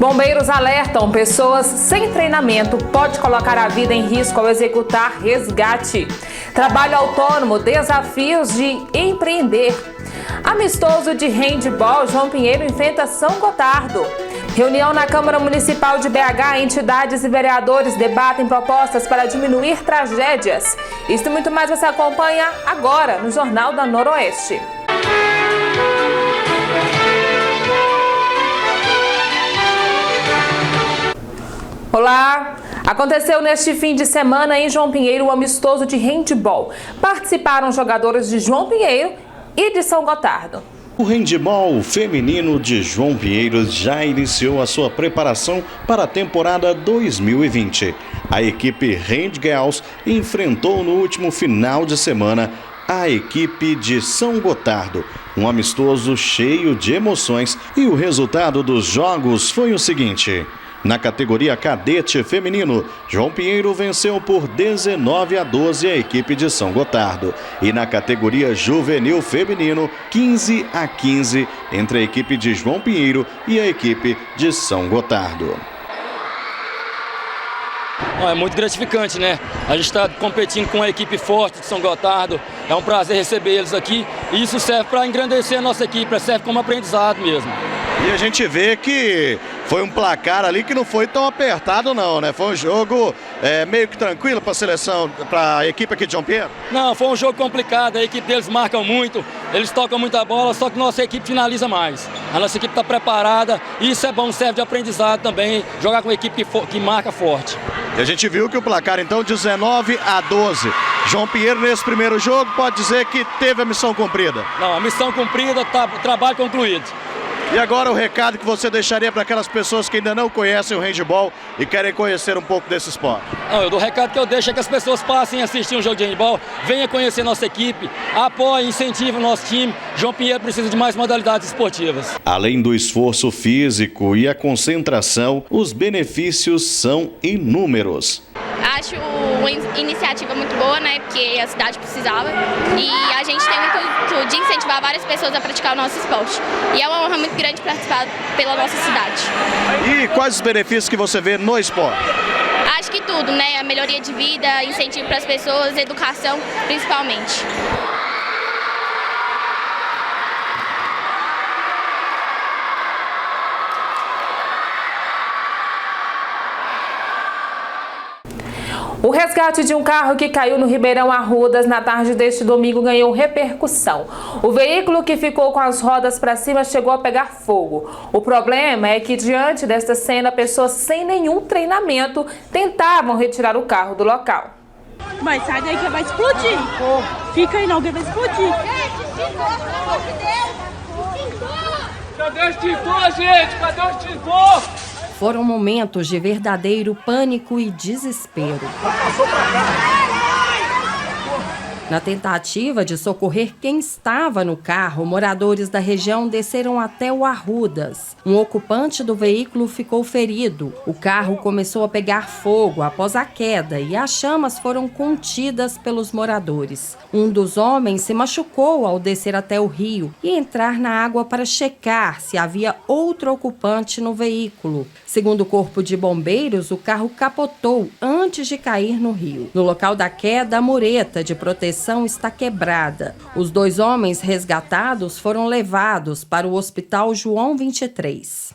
Bombeiros alertam: pessoas sem treinamento pode colocar a vida em risco ao executar resgate. Trabalho autônomo, desafios de empreender. Amistoso de handebol, João Pinheiro enfrenta São Gotardo. Reunião na Câmara Municipal de BH, entidades e vereadores debatem propostas para diminuir tragédias. Isso e muito mais você acompanha agora no Jornal da Noroeste. Olá! Aconteceu neste fim de semana em João Pinheiro o amistoso de handebol. Participaram jogadores de João Pinheiro e de São Gotardo. O handebol feminino de João Pinheiro já iniciou a sua preparação para a temporada 2020. A equipe Hand Girls enfrentou no último final de semana a equipe de São Gotardo. Um amistoso cheio de emoções e o resultado dos jogos foi o seguinte: na categoria cadete feminino, João Pinheiro venceu por 19-12 a equipe de São Gotardo. E na categoria juvenil feminino, 15-15 entre a equipe de João Pinheiro e a equipe de São Gotardo. É muito gratificante, né? A gente está competindo com uma equipe forte de São Gotardo. É um prazer receber eles aqui. E isso serve para engrandecer a nossa equipe, serve como aprendizado mesmo. E a gente vê que foi um placar ali que não foi tão apertado não, né? Foi um jogo meio que tranquilo para a seleção, para a equipe aqui de João Pinheiro? Não, foi um jogo complicado, a equipe deles marca muito, eles tocam muita bola, só que nossa equipe finaliza mais. A nossa equipe está preparada e isso é bom, serve de aprendizado também, jogar com uma equipe que marca forte. E a gente viu que o placar então 19-12. João Pinheiro nesse primeiro jogo pode dizer que teve a missão cumprida? Não, a missão cumprida, trabalho concluído. E agora o recado que você deixaria para aquelas pessoas que ainda não conhecem o handebol e querem conhecer um pouco desse esporte? O recado que eu deixo é que as pessoas passem a assistir um jogo de handebol, venham conhecer nossa equipe, apoiem, incentivem o nosso time. João Pinheiro precisa de mais modalidades esportivas. Além do esforço físico e a concentração, os benefícios são inúmeros. Acho uma iniciativa muito boa, né? Porque a cidade precisava e a gente tem o intuito de incentivar várias pessoas a praticar o nosso esporte. E é uma honra muito grande participar pela nossa cidade. E quais os benefícios que você vê no esporte? Acho que tudo, né? A melhoria de vida, incentivo para as pessoas, educação principalmente. O resgate de um carro que caiu no Ribeirão Arrudas na tarde deste domingo ganhou repercussão. O veículo que ficou com as rodas para cima chegou a pegar fogo. O problema é que, diante desta cena, pessoas sem nenhum treinamento tentavam retirar o carro do local. Vai, sai daí que vai explodir. Fica aí não, que vai explodir. Cadê o extintor, gente? Cadê o extintor? Foram momentos de verdadeiro pânico e desespero. Na tentativa de socorrer quem estava no carro, moradores da região desceram até o Arrudas. Um ocupante do veículo ficou ferido. O carro começou a pegar fogo após a queda e as chamas foram contidas pelos moradores. Um dos homens se machucou ao descer até o rio e entrar na água para checar se havia outro ocupante no veículo. Segundo o Corpo de Bombeiros, o carro capotou antes de cair no rio. No local da queda, a mureta de proteção está quebrada. Os dois homens resgatados foram levados para o Hospital João 23.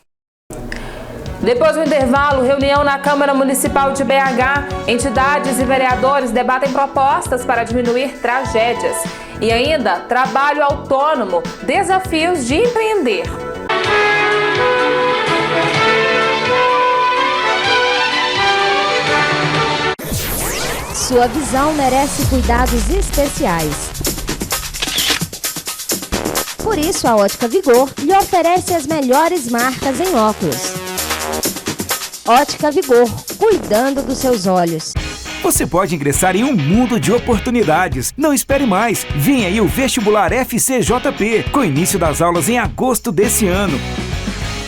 Depois do intervalo, reunião na Câmara Municipal de BH. Entidades e vereadores debatem propostas para diminuir tragédias. E ainda, trabalho autônomo, desafios de empreender. Sua visão merece cuidados especiais. Por isso, a Ótica Vigor lhe oferece as melhores marcas em óculos. Ótica Vigor, cuidando dos seus olhos. Você pode ingressar em um mundo de oportunidades. Não espere mais. Vem aí o Vestibular FCJP, com início das aulas em agosto desse ano.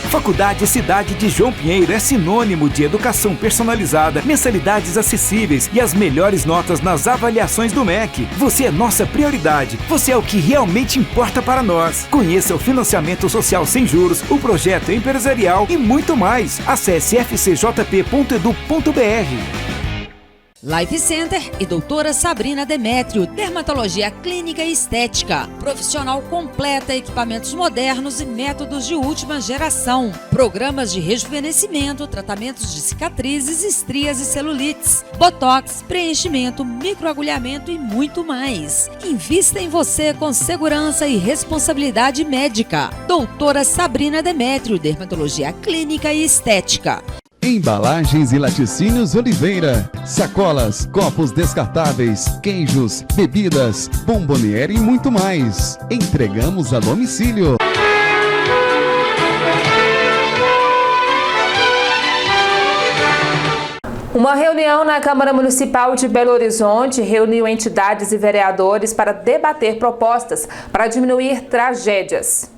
Faculdade Cidade de João Pinheiro é sinônimo de educação personalizada, mensalidades acessíveis e as melhores notas nas avaliações do MEC. Você é nossa prioridade. Você é o que realmente importa para nós. Conheça o financiamento social sem juros, o projeto empresarial e muito mais. Acesse fcjp.edu.br. Life Center e doutora Sabrina Demétrio, dermatologia clínica e estética, profissional completa, equipamentos modernos e métodos de última geração, programas de rejuvenescimento, tratamentos de cicatrizes, estrias e celulites, botox, preenchimento, microagulhamento e muito mais. Invista em você com segurança e responsabilidade médica. Doutora Sabrina Demétrio, dermatologia clínica e estética. Embalagens e laticínios Oliveira, sacolas, copos descartáveis, queijos, bebidas, bomboniere e muito mais. Entregamos a domicílio. Uma reunião na Câmara Municipal de Belo Horizonte reuniu entidades e vereadores para debater propostas para diminuir tragédias.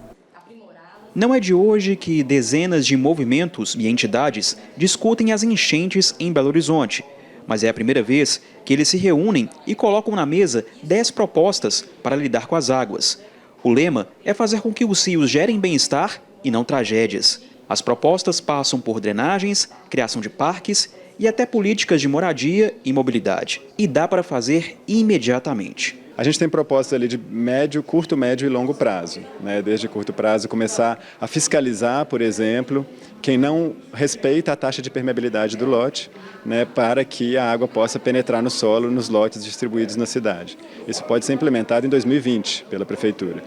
Não é de hoje que dezenas de movimentos e entidades discutem as enchentes em Belo Horizonte, mas é a primeira vez que eles se reúnem e colocam na mesa 10 propostas para lidar com as águas. O lema é fazer com que os rios gerem bem-estar e não tragédias. As propostas passam por drenagens, criação de parques e até políticas de moradia e mobilidade. E dá para fazer imediatamente. A gente tem propostas ali de médio, curto, médio e longo prazo, né? Desde curto prazo começar a fiscalizar, por exemplo, quem não respeita a taxa de permeabilidade do lote, né, para que a água possa penetrar no solo nos lotes distribuídos na cidade. Isso pode ser implementado em 2020 pela Prefeitura.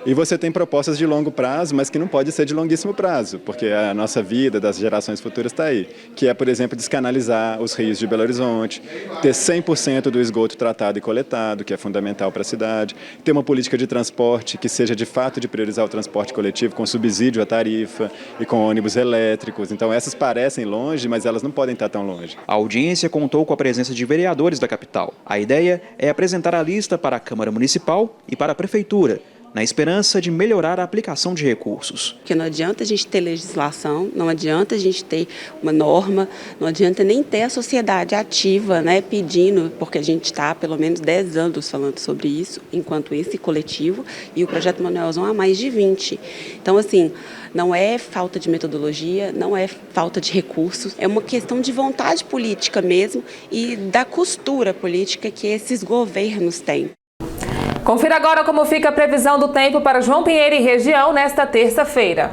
E você tem propostas de longo prazo, mas que não pode ser de longuíssimo prazo, porque a nossa vida das gerações futuras está aí, que é, por exemplo, descanalizar os rios de Belo Horizonte, ter 100% do esgoto tratado e coletado, que é fundamental para a cidade, ter uma política de transporte que seja de fato de priorizar o transporte coletivo com subsídio à tarifa e com ônibus elétricos. Então essas parecem longe, mas elas não podem estar tão longe. A audiência contou com a presença de vereadores da capital. A ideia é apresentar a lista para a Câmara Municipal e para a Prefeitura, na esperança de melhorar a aplicação de recursos. Porque não adianta a gente ter legislação, não adianta a gente ter uma norma, não adianta nem ter a sociedade ativa, né, pedindo, porque a gente está há pelo menos 10 anos falando sobre isso, enquanto esse coletivo e o Projeto Manuelzão há mais de 20. Então, assim, não é falta de metodologia, não é falta de recursos, é uma questão de vontade política mesmo e da costura política que esses governos têm. Confira agora como fica a previsão do tempo para João Pinheiro e região nesta terça-feira.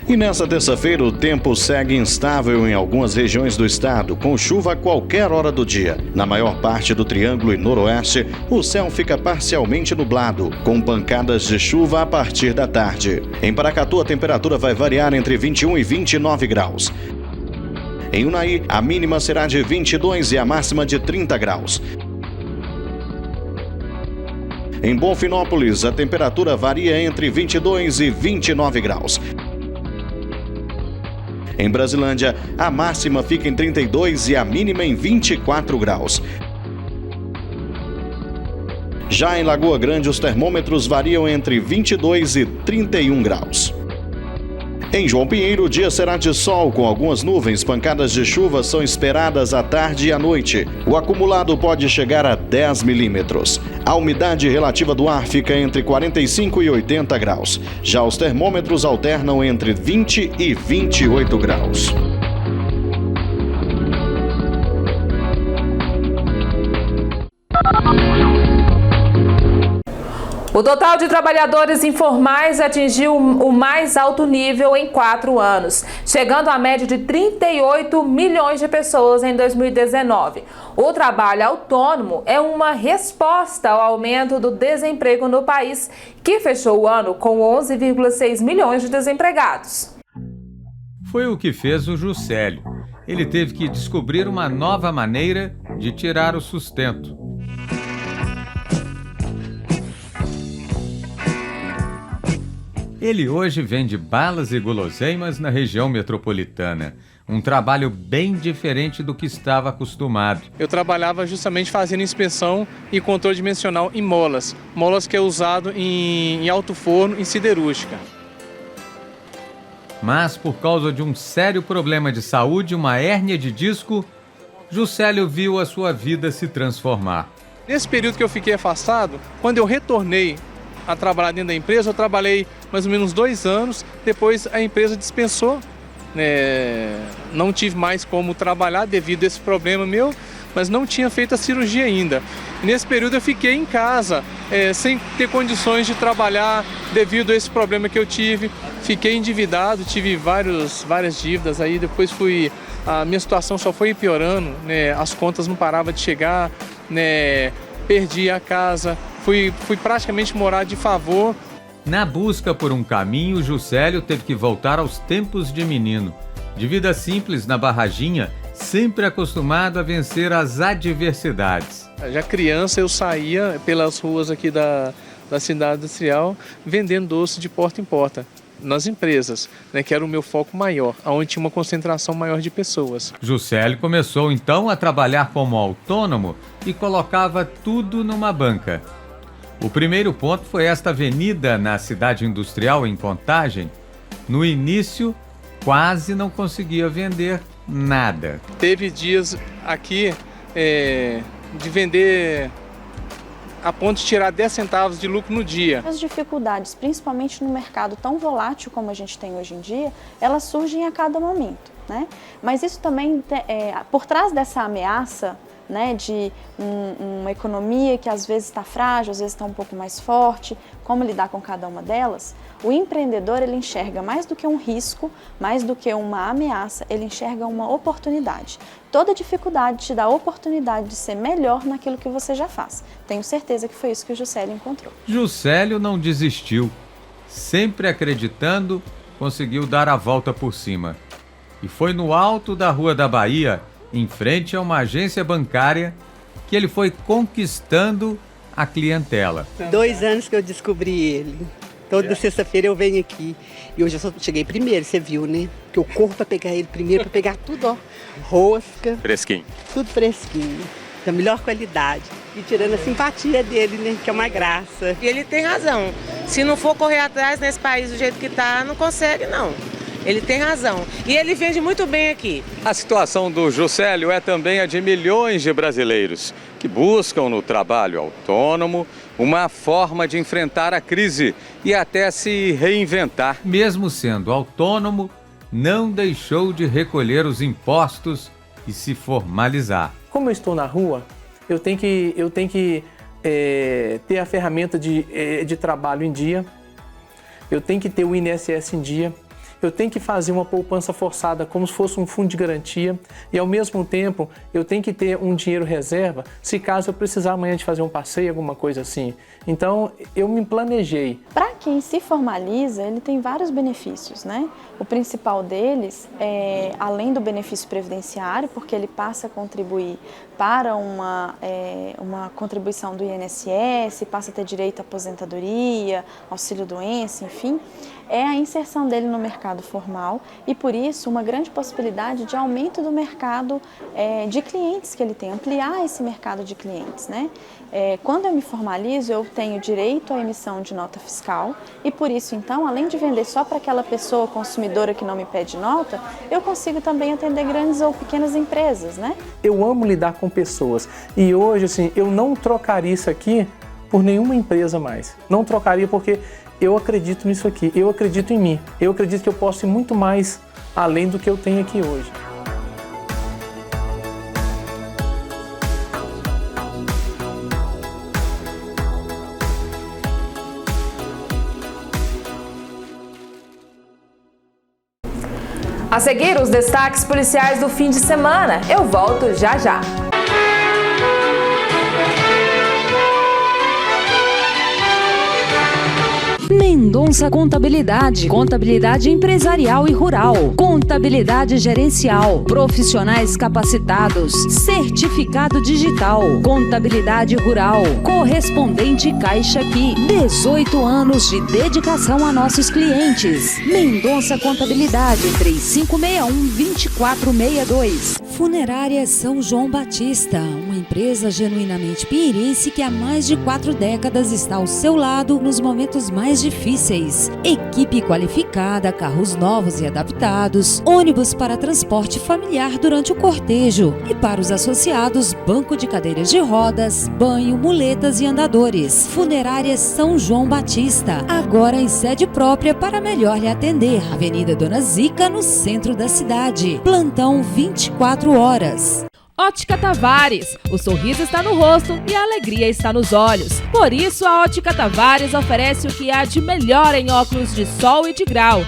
E nesta terça-feira o tempo segue instável em algumas regiões do estado, com chuva a qualquer hora do dia. Na maior parte do Triângulo e Noroeste, o céu fica parcialmente nublado, com pancadas de chuva a partir da tarde. Em Paracatu, a temperatura vai variar entre 21 e 29 graus. Em Unai, a mínima será de 22 e a máxima de 30 graus. Em Bonfinópolis, a temperatura varia entre 22 e 29 graus. Em Brasilândia, a máxima fica em 32 e a mínima em 24 graus. Já em Lagoa Grande, os termômetros variam entre 22 e 31 graus. Em João Pinheiro, o dia será de sol, com algumas nuvens. Pancadas de chuva são esperadas à tarde e à noite. O acumulado pode chegar a 10 milímetros. A umidade relativa do ar fica entre 45 e 80 graus. Já os termômetros alternam entre 20 e 28 graus. O total de trabalhadores informais atingiu o mais alto nível em 4 anos, chegando à média de 38 milhões de pessoas em 2019. O trabalho autônomo é uma resposta ao aumento do desemprego no país, que fechou o ano com 11,6 milhões de desempregados. Foi o que fez o Juscelio. Ele teve que descobrir uma nova maneira de tirar o sustento. Ele hoje vende balas e guloseimas na região metropolitana. Um trabalho bem diferente do que estava acostumado. Eu trabalhava justamente fazendo inspeção e controle dimensional em molas. Molas que é usado em alto forno, em siderúrgica. Mas por causa de um sério problema de saúde, uma hérnia de disco, Juscelio viu a sua vida se transformar. Nesse período que eu fiquei afastado, quando eu retornei a trabalhar dentro da empresa, eu trabalhei mais ou menos 2 anos, depois a empresa dispensou, não tive mais como trabalhar devido a esse problema meu, mas não tinha feito a cirurgia ainda. Nesse período eu fiquei em casa, sem ter condições de trabalhar devido a esse problema que eu tive. Fiquei endividado, tive várias dívidas, aí depois a minha situação só foi piorando, as contas não paravam de chegar, perdi a casa, fui praticamente morar de favor. Na busca por um caminho, Juscelio teve que voltar aos tempos de menino. De vida simples na Barraginha, sempre acostumado a vencer as adversidades. Já criança eu saía pelas ruas aqui da cidade industrial vendendo doce de porta em porta nas empresas, que era o meu foco maior, onde tinha uma concentração maior de pessoas. Juscelio começou então a trabalhar como autônomo e colocava tudo numa banca. O primeiro ponto foi esta avenida na cidade industrial em Contagem. No início, quase não conseguia vender nada. Teve dias aqui de vender a ponto de tirar 10 centavos de lucro no dia. As dificuldades, principalmente no mercado tão volátil como a gente tem hoje em dia, elas surgem a cada momento, né? Mas isso também, por trás dessa ameaça, de uma economia que às vezes está frágil, às vezes está um pouco mais forte, como lidar com cada uma delas, o empreendedor ele enxerga mais do que um risco, mais do que uma ameaça, ele enxerga uma oportunidade. Toda dificuldade te dá a oportunidade de ser melhor naquilo que você já faz. Tenho certeza que foi isso que o Juscelio encontrou. Juscelio não desistiu. Sempre acreditando, conseguiu dar a volta por cima. E foi no alto da Rua da Bahia, em frente a uma agência bancária, que ele foi conquistando a clientela. 2 anos que eu descobri ele. Toda sexta-feira eu venho aqui. E hoje eu só cheguei primeiro, você viu, né? Que eu corro pra pegar ele primeiro, pra pegar tudo, ó. Rosca. Fresquinho. Tudo fresquinho. Da melhor qualidade. E tirando a simpatia dele, né? Que é uma graça. E ele tem razão. Se não for correr atrás nesse país do jeito que tá, não consegue, não. Ele tem razão. E ele vende muito bem aqui. A situação do Juscelio é também a de milhões de brasileiros que buscam no trabalho autônomo uma forma de enfrentar a crise e até se reinventar. Mesmo sendo autônomo, não deixou de recolher os impostos e se formalizar. Como eu estou na rua, eu tenho que ter a ferramenta de trabalho em dia, eu tenho que ter o INSS em dia, eu tenho que fazer uma poupança forçada como se fosse um fundo de garantia e, ao mesmo tempo, eu tenho que ter um dinheiro reserva se caso eu precisar amanhã de fazer um passeio, alguma coisa assim. Então, eu me planejei. Para quem se formaliza, ele tem vários benefícios, né? O principal deles é, além do benefício previdenciário, porque ele passa a contribuir para uma contribuição do INSS, passa a ter direito à aposentadoria, auxílio-doença, enfim, é a inserção dele no mercado formal e, por isso, uma grande possibilidade de aumento do mercado de clientes que ele tem, ampliar esse mercado de clientes, né? Quando eu me formalizo, eu tenho direito à emissão de nota fiscal e, por isso, então, além de vender só para aquela pessoa consumidora que não me pede nota, eu consigo também atender grandes ou pequenas empresas, né? Eu amo lidar com pessoas e hoje, assim, eu não trocaria isso aqui por nenhuma empresa mais. Não trocaria porque eu acredito nisso aqui, eu acredito em mim, eu acredito que eu posso ir muito mais além do que eu tenho aqui hoje. A seguir, os destaques policiais do fim de semana. Eu volto já já. Mendonça Contabilidade, contabilidade empresarial e rural, contabilidade gerencial, profissionais capacitados, certificado digital, contabilidade rural, correspondente Caixa Aqui, 18 anos de dedicação a nossos clientes. Mendonça Contabilidade, 3561-2462. Funerária São João Batista, uma uma empresa genuinamente pinheirense que há mais de 4 décadas está ao seu lado nos momentos mais difíceis. Equipe qualificada, carros novos e adaptados, ônibus para transporte familiar durante o cortejo e para os associados, banco de cadeiras de rodas, banho, muletas e andadores. Funerária São João Batista, agora em sede própria para melhor lhe atender. Avenida Dona Zica, no centro da cidade. Plantão 24 horas. Ótica Tavares. O sorriso está no rosto e a alegria está nos olhos. Por isso, a Ótica Tavares oferece o que há de melhor em óculos de sol e de grau.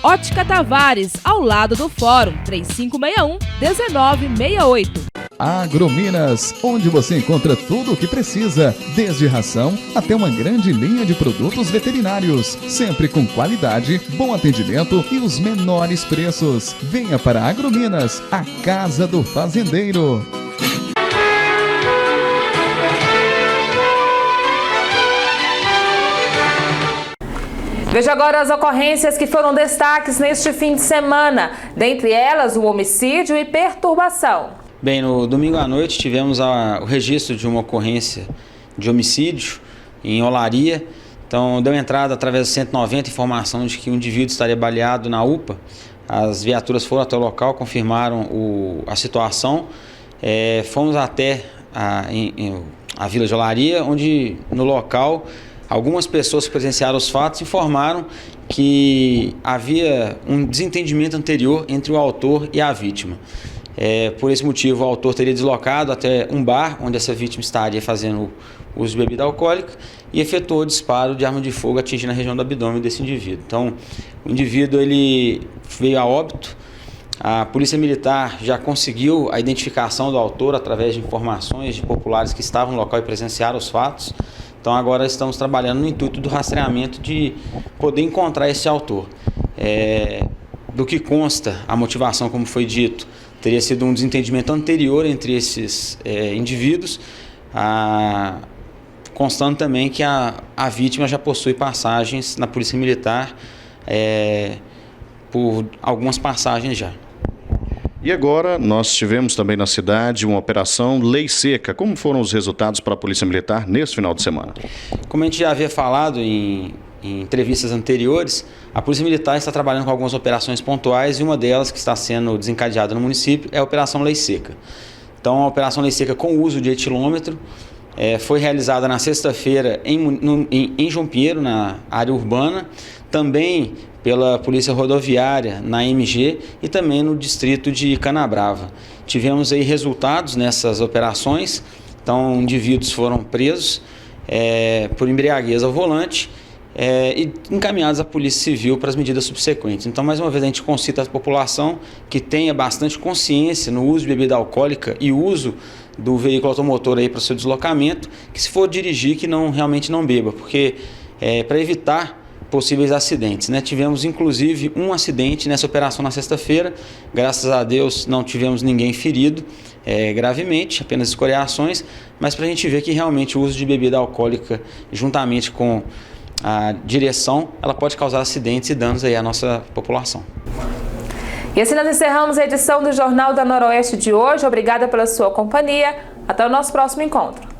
Ótica Tavares, ao lado do Fórum, 3561-1968. Agrominas, onde você encontra tudo o que precisa, desde ração até uma grande linha de produtos veterinários, sempre com qualidade, bom atendimento e os menores preços. Venha para Agrominas, a casa do fazendeiro. Veja agora as ocorrências que foram destaques neste fim de semana, dentre elas o homicídio e perturbação. Bem, no domingo à noite tivemos o registro de uma ocorrência de homicídio em Olaria. Então deu entrada através do 190 informação de que um indivíduo estaria baleado na UPA. As viaturas foram até o local, confirmaram a situação. Fomos até a Vila de Olaria, onde no local algumas pessoas que presenciaram os fatos informaram que havia um desentendimento anterior entre o autor e a vítima. Por esse motivo, o autor teria deslocado até um bar onde essa vítima estaria fazendo uso de bebida alcoólica e efetuou o disparo de arma de fogo atingindo a região do abdômen desse indivíduo. Então, o indivíduo ele veio a óbito. A Polícia Militar já conseguiu a identificação do autor através de informações de populares que estavam no local e presenciaram os fatos. Então, agora estamos trabalhando no intuito do rastreamento de poder encontrar esse autor. Do que consta a motivação, como foi dito, teria sido um desentendimento anterior entre esses indivíduos, constando também que a vítima já possui passagens na Polícia Militar, por algumas passagens já. E agora nós tivemos também na cidade uma operação Lei Seca. Como foram os resultados para a Polícia Militar nesse final de semana? Como a gente já havia falado em entrevistas anteriores, a Polícia Militar está trabalhando com algumas operações pontuais e uma delas que está sendo desencadeada no município é a Operação Lei Seca. Então, a Operação Lei Seca com o uso de etilômetro foi realizada na sexta-feira em João Pinheiro, na área urbana, também pela Polícia Rodoviária, na MG e também no distrito de Canabrava. Tivemos aí resultados nessas operações, então indivíduos foram presos por embriaguez ao volante, e encaminhados à Polícia Civil para as medidas subsequentes. Então, mais uma vez, a gente concita a população que tenha bastante consciência no uso de bebida alcoólica e uso do veículo automotor aí para o seu deslocamento, que se for dirigir, que realmente não beba, porque para evitar possíveis acidentes, né? Tivemos inclusive um acidente nessa operação na sexta-feira, graças a Deus não tivemos ninguém ferido gravemente, apenas escoriações, mas para a gente ver que realmente o uso de bebida alcoólica juntamente com a direção, ela pode causar acidentes e danos aí à nossa população. E assim nós encerramos a edição do Jornal da Noroeste de hoje. Obrigada pela sua companhia. Até o nosso próximo encontro.